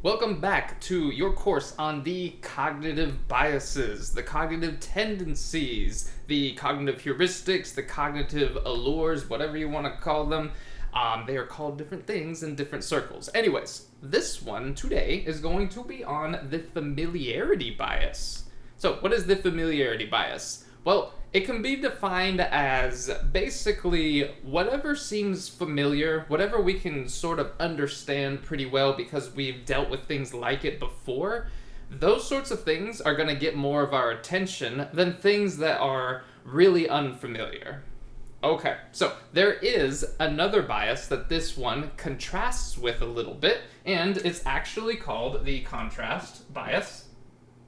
Welcome back to your course on the cognitive biases, the cognitive tendencies, the cognitive heuristics, the cognitive allures, whatever you want to call them. They are called different things in different circles. Anyways, this one today is going to be on the familiarity bias. So, what is the familiarity bias? Well, it can be defined as basically whatever seems familiar, whatever we can sort of understand pretty well because we've dealt with things like it before, those sorts of things are going to get more of our attention than things that are really unfamiliar. Okay, so there is another bias that this one contrasts with a little bit, and it's actually called the contrast bias.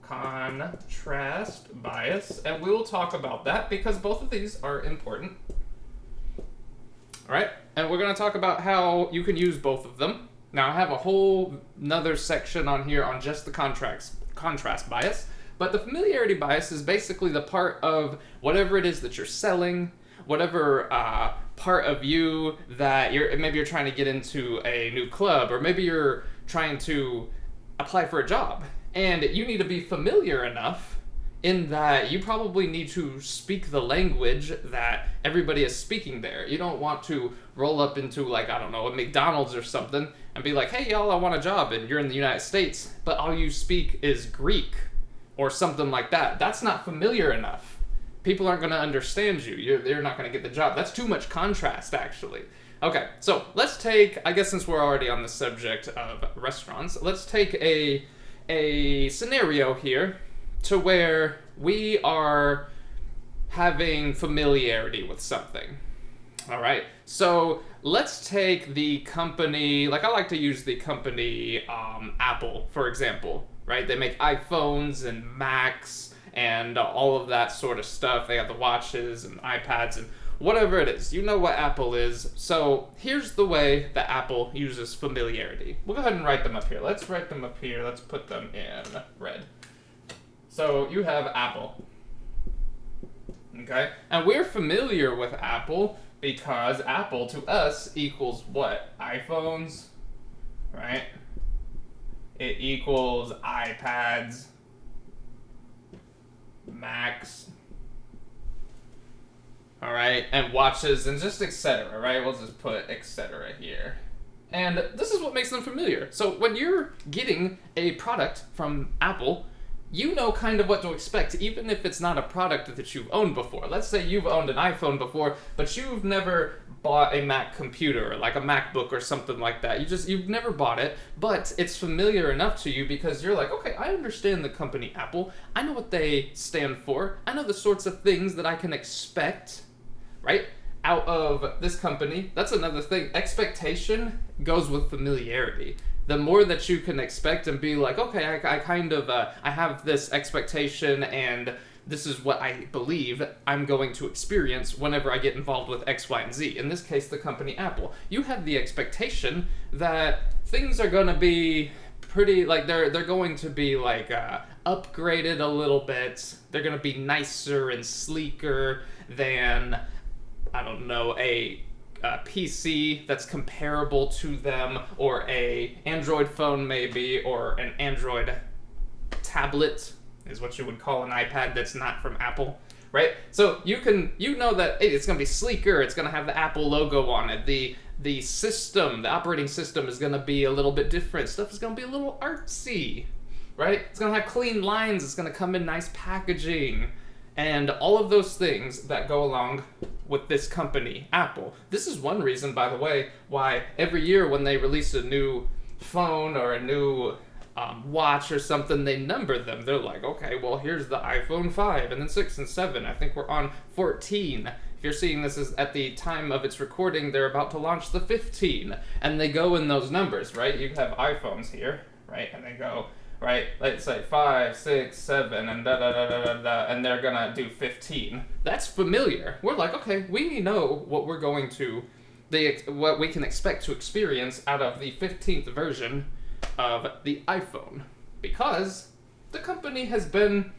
Contrast bias, and we will talk about that because both of these are important. All right, and we're going to talk about how you can use both of them. Now, I have a whole another section on here on just the contrast bias, but the familiarity bias is basically the part of whatever it is that you're selling, whatever part of you that maybe you're trying to get into a new club, or maybe you're trying to apply for a job. And you need to be familiar enough in that you probably need to speak the language that everybody is speaking there. You don't want to roll up into, like, I don't know, a McDonald's or something and be like, hey, y'all, I want a job, and you're in the United States, but all you speak is Greek or something like that. That's not familiar enough. People aren't going to understand you. They're not going to get the job. That's too much contrast, actually. Okay, so let's take, I guess since we're already on the subject of restaurants, let's take a scenario here to where we are having familiarity with something. All right, so let's take the company, like I like to use the company Apple, for example, right? They make iPhones and Macs and all of that sort of stuff. They have the watches and iPads and whatever it is. You know what Apple is. So here's the way that Apple uses familiarity. We'll go ahead and write them up here. Let's write them up here. Let's put them in red. So you have Apple. Okay? And we're familiar with Apple because Apple to us equals what? iPhones, right? It equals iPads, Macs, all right, and watches, and just etc., right? We'll just put etc. here. And this is what makes them familiar. So when you're getting a product from Apple, you know kind of what to expect, even if it's not a product that you've owned before. Let's say you've owned an iPhone before, but you've never bought a Mac computer, like a MacBook or something like that. You've never bought it, but it's familiar enough to you because you're like, okay, I understand the company Apple. I know what they stand for. I know the sorts of things that I can expect, right, out of this company. That's another thing. Expectation goes with familiarity. The more that you can expect and be like, okay, I kind of, I have this expectation and this is what I believe I'm going to experience whenever I get involved with X, Y, and Z. In this case, the company Apple. You have the expectation that things are going to be pretty, like, they're going to be, like, upgraded a little bit. They're going to be nicer and sleeker than, I don't know, a PC that's comparable to them, or a Android phone maybe, or an Android tablet is what you would call an iPad that's not from Apple, right? So you know that, hey, it's going to be sleeker, it's going to have the Apple logo on it, the system, the operating system is going to be a little bit different, stuff is going to be a little artsy, right? It's going to have clean lines, it's going to come in nice packaging, and all of those things that go along with this company, Apple. This is one reason, by the way, why every year when they release a new phone or a new watch or something, they number them. They're like, okay, well, here's the iPhone 5, and then 6 and 7. I think we're on 14. If you're seeing this is at the time of its recording, they're about to launch the 15. And they go in those numbers, right? You have iPhones here, right? And they go, right, let's say 5, 6, 7, and da-da-da-da-da-da, and they're gonna do 15. That's familiar. We're like, okay, we know what we're going to, what we can expect to experience out of the 15th version of the iPhone, because the company has been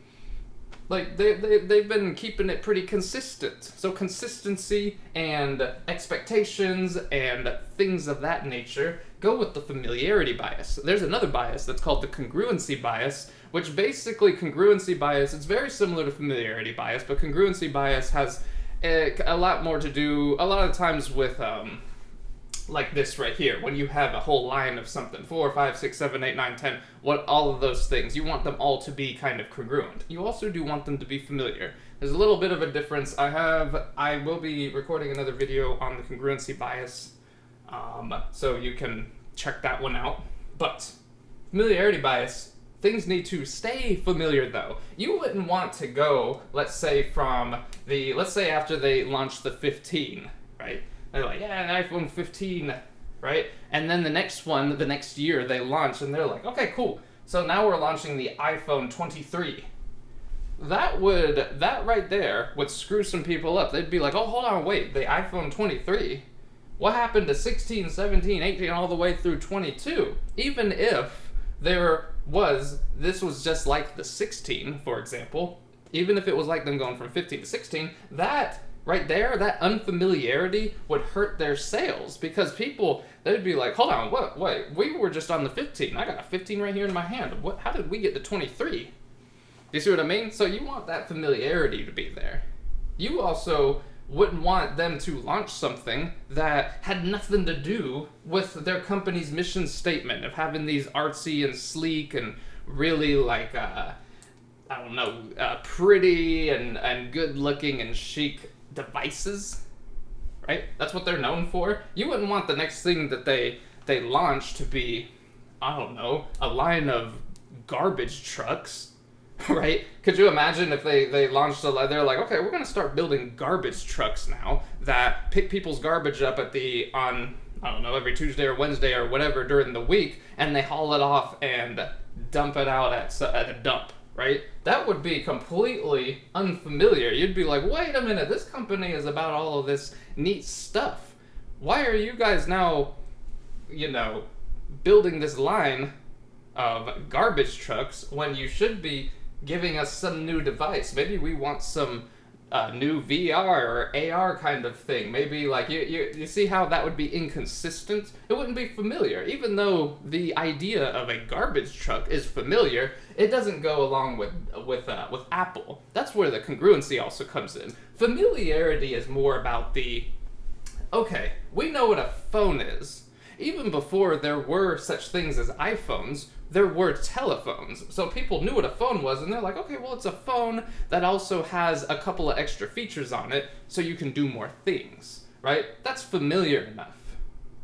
Like, they've been keeping it pretty consistent. So consistency and expectations and things of that nature go with the familiarity bias. There's another bias that's called the congruency bias, which basically congruency bias, it's very similar to familiarity bias, but congruency bias has a lot more to do, a lot of times with, like this right here, when you have a whole line of something, 4, 5, 6, 7, 8, 9, 10, what, all of those things, you want them all to be kind of congruent. You also do want them to be familiar. There's a little bit of a difference. I will be recording another video on the congruency bias, so you can check that one out. But familiarity bias, things need to stay familiar though. You wouldn't want to go, let's say after they launched the 15, right? They're like, yeah, an iPhone 15, right? And then the next one, the next year, they launch, and they're like, okay, cool. So now we're launching the iPhone 23. That right there would screw some people up. They'd be like, oh, hold on, wait, the iPhone 23? What happened to 16, 17, 18, all the way through 22? Even if this was just like the 16, for example, even if it was like them going from 15 to 16, that right there, that unfamiliarity would hurt their sales, because people, they'd be like, hold on, wait, we were just on the 15. I got a 15 right here in my hand. How did we get to 23? Do you see what I mean? So you want that familiarity to be there. You also wouldn't want them to launch something that had nothing to do with their company's mission statement of having these artsy and sleek and really like, pretty and good looking and chic devices, right? That's what they're known for. You wouldn't want the next thing that they launch to be, I don't know, a line of garbage trucks, right? Could you imagine if they launched they're like, okay, we're gonna start building garbage trucks now that pick people's garbage up on I don't know, every Tuesday or Wednesday or whatever during the week, and they haul it off and dump it out at a dump, right? That would be completely unfamiliar. You'd be like, wait a minute, this company is about all of this neat stuff. Why are you guys now, building this line of garbage trucks when you should be giving us some new device? Maybe we want some new VR or AR kind of thing. Maybe like you see how that would be inconsistent? It wouldn't be familiar. Even though the idea of a garbage truck is familiar, it doesn't go along with Apple. That's where the congruency also comes in. Familiarity is more about okay, we know what a phone is. Even before there were such things as iPhones, there were telephones. So people knew what a phone was, and they're like, okay, well, it's a phone that also has a couple of extra features on it, so you can do more things, right? That's familiar enough,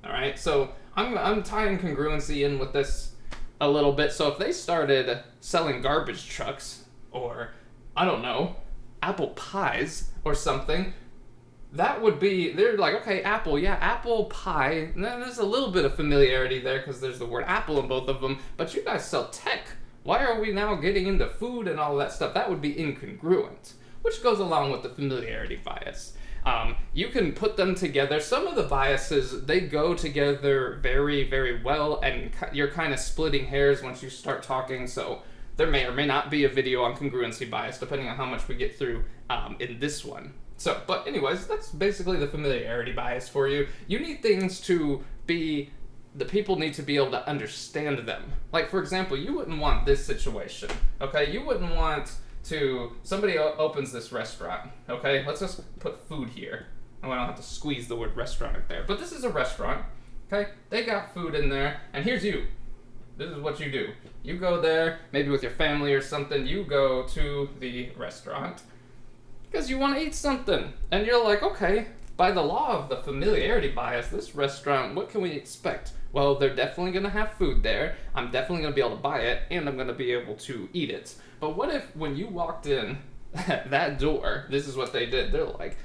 all right? So I'm tying congruency in with this a little bit. So if they started selling garbage trucks, or, I don't know, apple pies or something, that would be, they're like, okay, Apple, yeah, apple pie. There's a little bit of familiarity there because there's the word apple in both of them, but you guys sell tech. Why are we now getting into food and all that stuff? That would be incongruent, which goes along with the familiarity bias. You can put them together. Some of the biases, they go together very, very well, and you're kind of splitting hairs once you start talking, so there may or may not be a video on congruency bias, depending on how much we get through in this one. So, but anyways, that's basically the familiarity bias for you. You need things to be, the people need to be able to understand them. Like, for example, you wouldn't want this situation, okay? You wouldn't want somebody opens this restaurant, okay? Let's just put food here. Oh, I don't have to squeeze the word restaurant in there. But this is a restaurant, okay? They got food in there, and here's you. This is what you do. You go there, maybe with your family or something, you go to the restaurant, because you want to eat something. And you're like, okay, by the law of the familiarity bias, this restaurant, what can we expect? Well, they're definitely going to have food there. I'm definitely going to be able to buy it, and I'm going to be able to eat it. But what if when you walked in that door, this is what they did. They're like,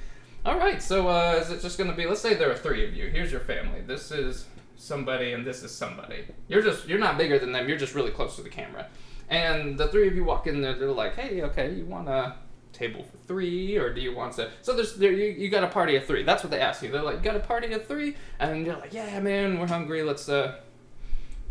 all right, so is it just going to be, let's say there are 3 of you. Here's your family. This is somebody, and this is somebody. You're not bigger than them. You're just really close to the camera. And the 3 of you walk in there. They're like, hey, okay, you want a table for 3, or do you want to? So you got a party of 3. That's what they ask you. They're like, you got a party of 3, and you're like, yeah, man, we're hungry. Let's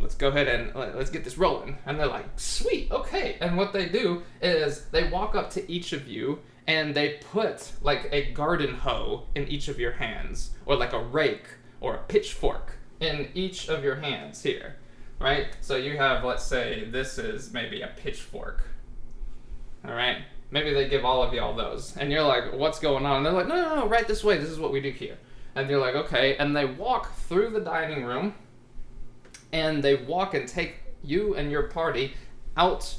let's go ahead and let's get this rolling. And they're like, sweet, okay. And what they do is they walk up to each of you and they put like a garden hoe in each of your hands, or like a rake or a pitchfork in each of your hands here, right? So you have, let's say this is maybe a pitchfork, all right? Maybe they give all of y'all those. And you're like, what's going on? And they're like, no, right this way. This is what we do here. And you're like, okay. And they walk through the dining room and they walk and take you and your party out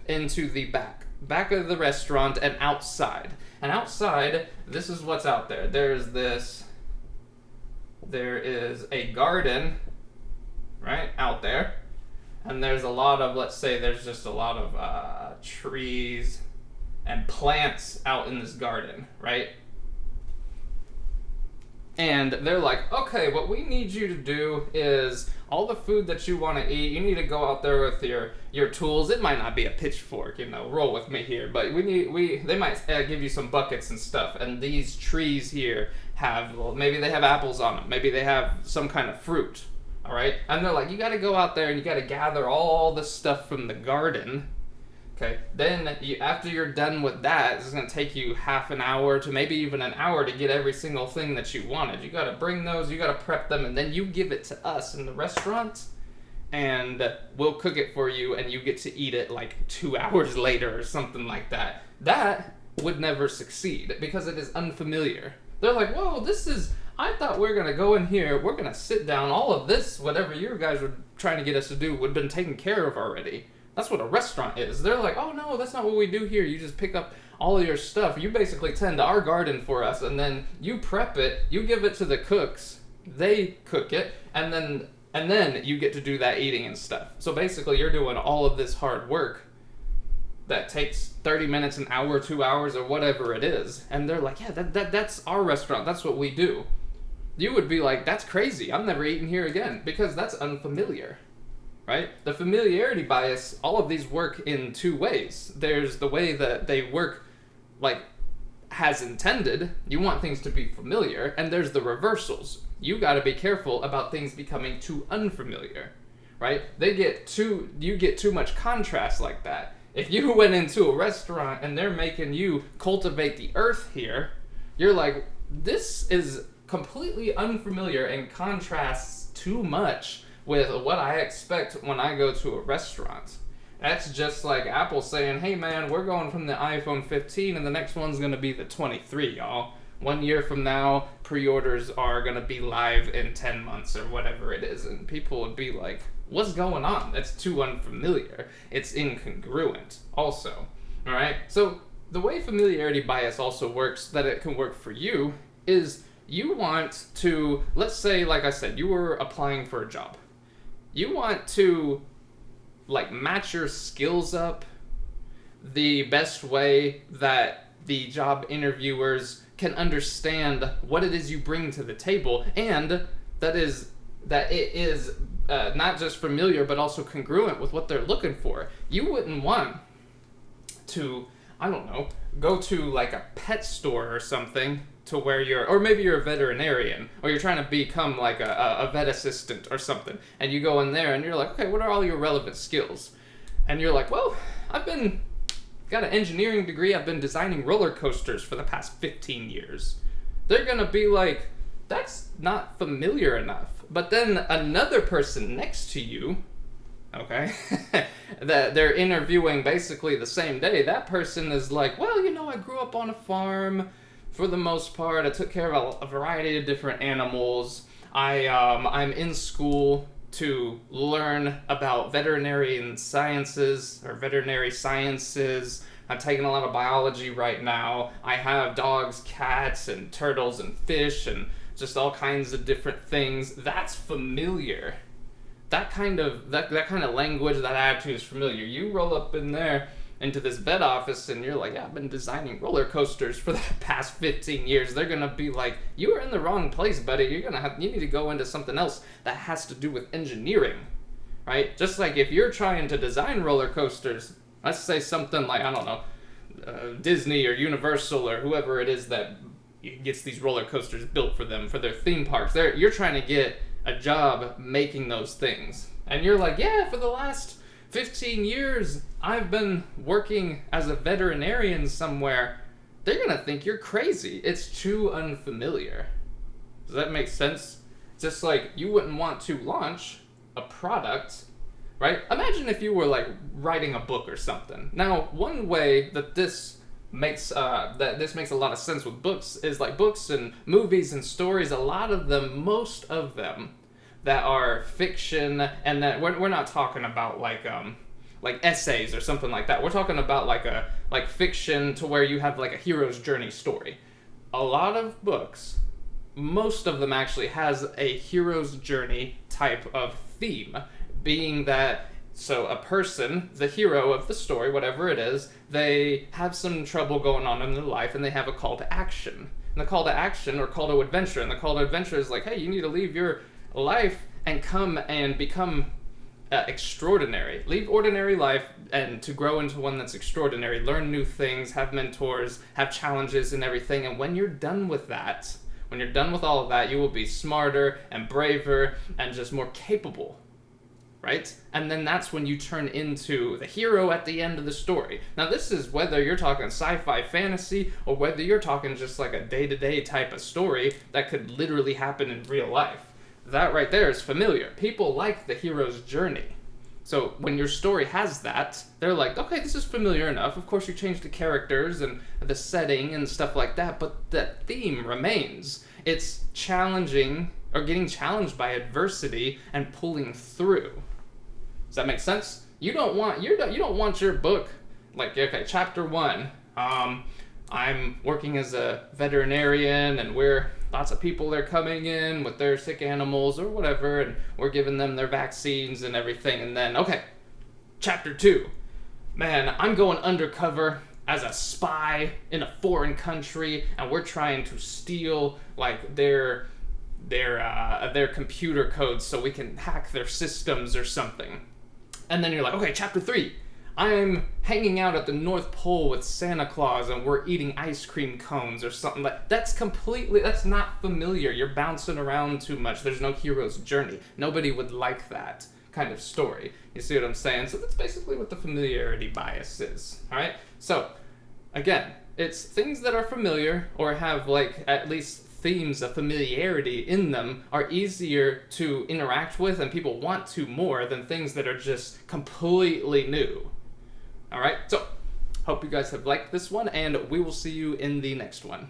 into the back of the restaurant and outside. And outside, this is what's out there. There is a garden, right, out there. And there's a lot of, let's say there's just a lot of trees and plants out in this garden, right? And they're like, okay, what we need you to do is all the food that you want to eat, you need to go out there with your tools. It might not be a pitchfork, roll with me here, but they might give you some buckets and stuff. And these trees here have, well, maybe they have apples on them, maybe they have some kind of fruit, all right? And they're like, you got to go out there and you got to gather all the stuff from the garden. Okay, then after you're done with that, it's going to take you half an hour to maybe even an hour to get every single thing that you wanted. You got to bring those, you got to prep them, and then you give it to us in the restaurant, and we'll cook it for you, and you get to eat it like 2 hours later or something like that. That would never succeed because it is unfamiliar. They're like, whoa, I thought we were going to go in here, we're going to sit down, all of this, whatever you guys were trying to get us to do would have been taken care of already. That's what a restaurant is. They're like, oh no, that's not what we do here. You just pick up all of your stuff. You basically tend to our garden for us, and then you prep it, you give it to the cooks, they cook it, and then you get to do that eating and stuff. So basically you're doing all of this hard work that takes 30 minutes, an hour, 2 hours, or whatever it is. And they're like, yeah, that's our restaurant. That's what we do. You would be like, that's crazy. I'm never eating here again, because that's unfamiliar. Right? The familiarity bias, all of these work in two ways. There's the way that they work like as intended. You want things to be familiar, and there's the reversals. You got to be careful about things becoming too unfamiliar, right? You get too much contrast like that. If you went into a restaurant and they're making you cultivate the earth here, you're like, this is completely unfamiliar and contrasts too much with what I expect when I go to a restaurant. That's just like Apple saying, hey man, we're going from the iPhone 15 and the next one's gonna be the 23, y'all. 1 year from now, pre-orders are gonna be live in 10 months or whatever it is. And people would be like, what's going on? That's too unfamiliar. It's incongruent also, all right? So the way familiarity bias also works, that it can work for you, is you want to, let's say, like I said, you were applying for a job. You want to like match your skills up the best way that the job interviewers can understand what it is you bring to the table, and that it is not just familiar but also congruent with what they're looking for. You wouldn't want to, I don't know, go to like a pet store or something to where or maybe you're a veterinarian, or you're trying to become like a vet assistant or something, and you go in there and you're like, okay, what are all your relevant skills? And you're like, well, got an engineering degree, I've been designing roller coasters for the past 15 years. They're gonna be like, that's not familiar enough. But then another person next to you, okay, that they're interviewing basically the same day, that person is like, well, I grew up on a farm. For the most part, I took care of a variety of different animals. I'm in school to learn about veterinary sciences. I'm taking a lot of biology right now. I have dogs, cats, and turtles, and fish, and just all kinds of different things. That's familiar. That kind of language, that attitude is familiar. You roll up in there into this vet office and you're like, yeah, I've been designing roller coasters for the past 15 years. They're gonna be like, you are in the wrong place, buddy. You need to go into something else that has to do with engineering, right? Just like if you're trying to design roller coasters, let's say something like, I don't know, Disney or Universal or whoever it is that gets these roller coasters built for them, for their theme parks. You're trying to get a job making those things. and you're like, yeah, for the last 15 years, I've been working as a veterinarian somewhere, they're gonna think you're crazy. It's too unfamiliar. Does that make sense? Just like you wouldn't want to launch a product, right? Imagine if you were like writing a book or something. Now, one way that this makes a lot of sense with books is like books and movies and stories. A lot of them, most of them, that are fiction, and that we're not talking about like essays or something like that. We're talking about like fiction to where you have like a hero's journey story. A lot of books, most of them actually has a hero's journey type of theme, being that so a person, the hero of the story, whatever it is, they have some trouble going on in their life and they have a call to action. And the call to action or call to adventure, and the call to adventure is like, hey, you need to leave your life and come and become extraordinary. Leave ordinary life and to grow into one that's extraordinary. Learn new things, have mentors, have challenges and everything. And when you're done with that, when you're done with all of that, you will be smarter and braver and just more capable, right? And then that's when you turn into the hero at the end of the story. Now, this is whether you're talking sci-fi fantasy or whether you're talking just like a day-to-day type of story that could literally happen in real life. That right there is familiar. People like the hero's journey. So when your story has that, they're like, okay, this is familiar enough. Of course, you change the characters and the setting and stuff like that, but the theme remains. It's challenging or getting challenged by adversity and pulling through. Does that make sense? You don't want your book like, okay, chapter 1. I'm working as a veterinarian, and lots of people are coming in with their sick animals or whatever, and we're giving them their vaccines and everything. And then, okay, chapter 2. Man, I'm going undercover as a spy in a foreign country, and we're trying to steal like their computer codes so we can hack their systems or something. And then you're like, okay, chapter 3. I'm hanging out at the North Pole with Santa Claus and we're eating ice cream cones or something. That's not familiar. You're bouncing around too much. There's no hero's journey. Nobody would like that kind of story. You see what I'm saying? So that's basically what the familiarity bias is. All right? So, again, it's things that are familiar or have like at least themes of familiarity in them are easier to interact with and people want to more than things that are just completely new. All right, so hope you guys have liked this one, and we will see you in the next one.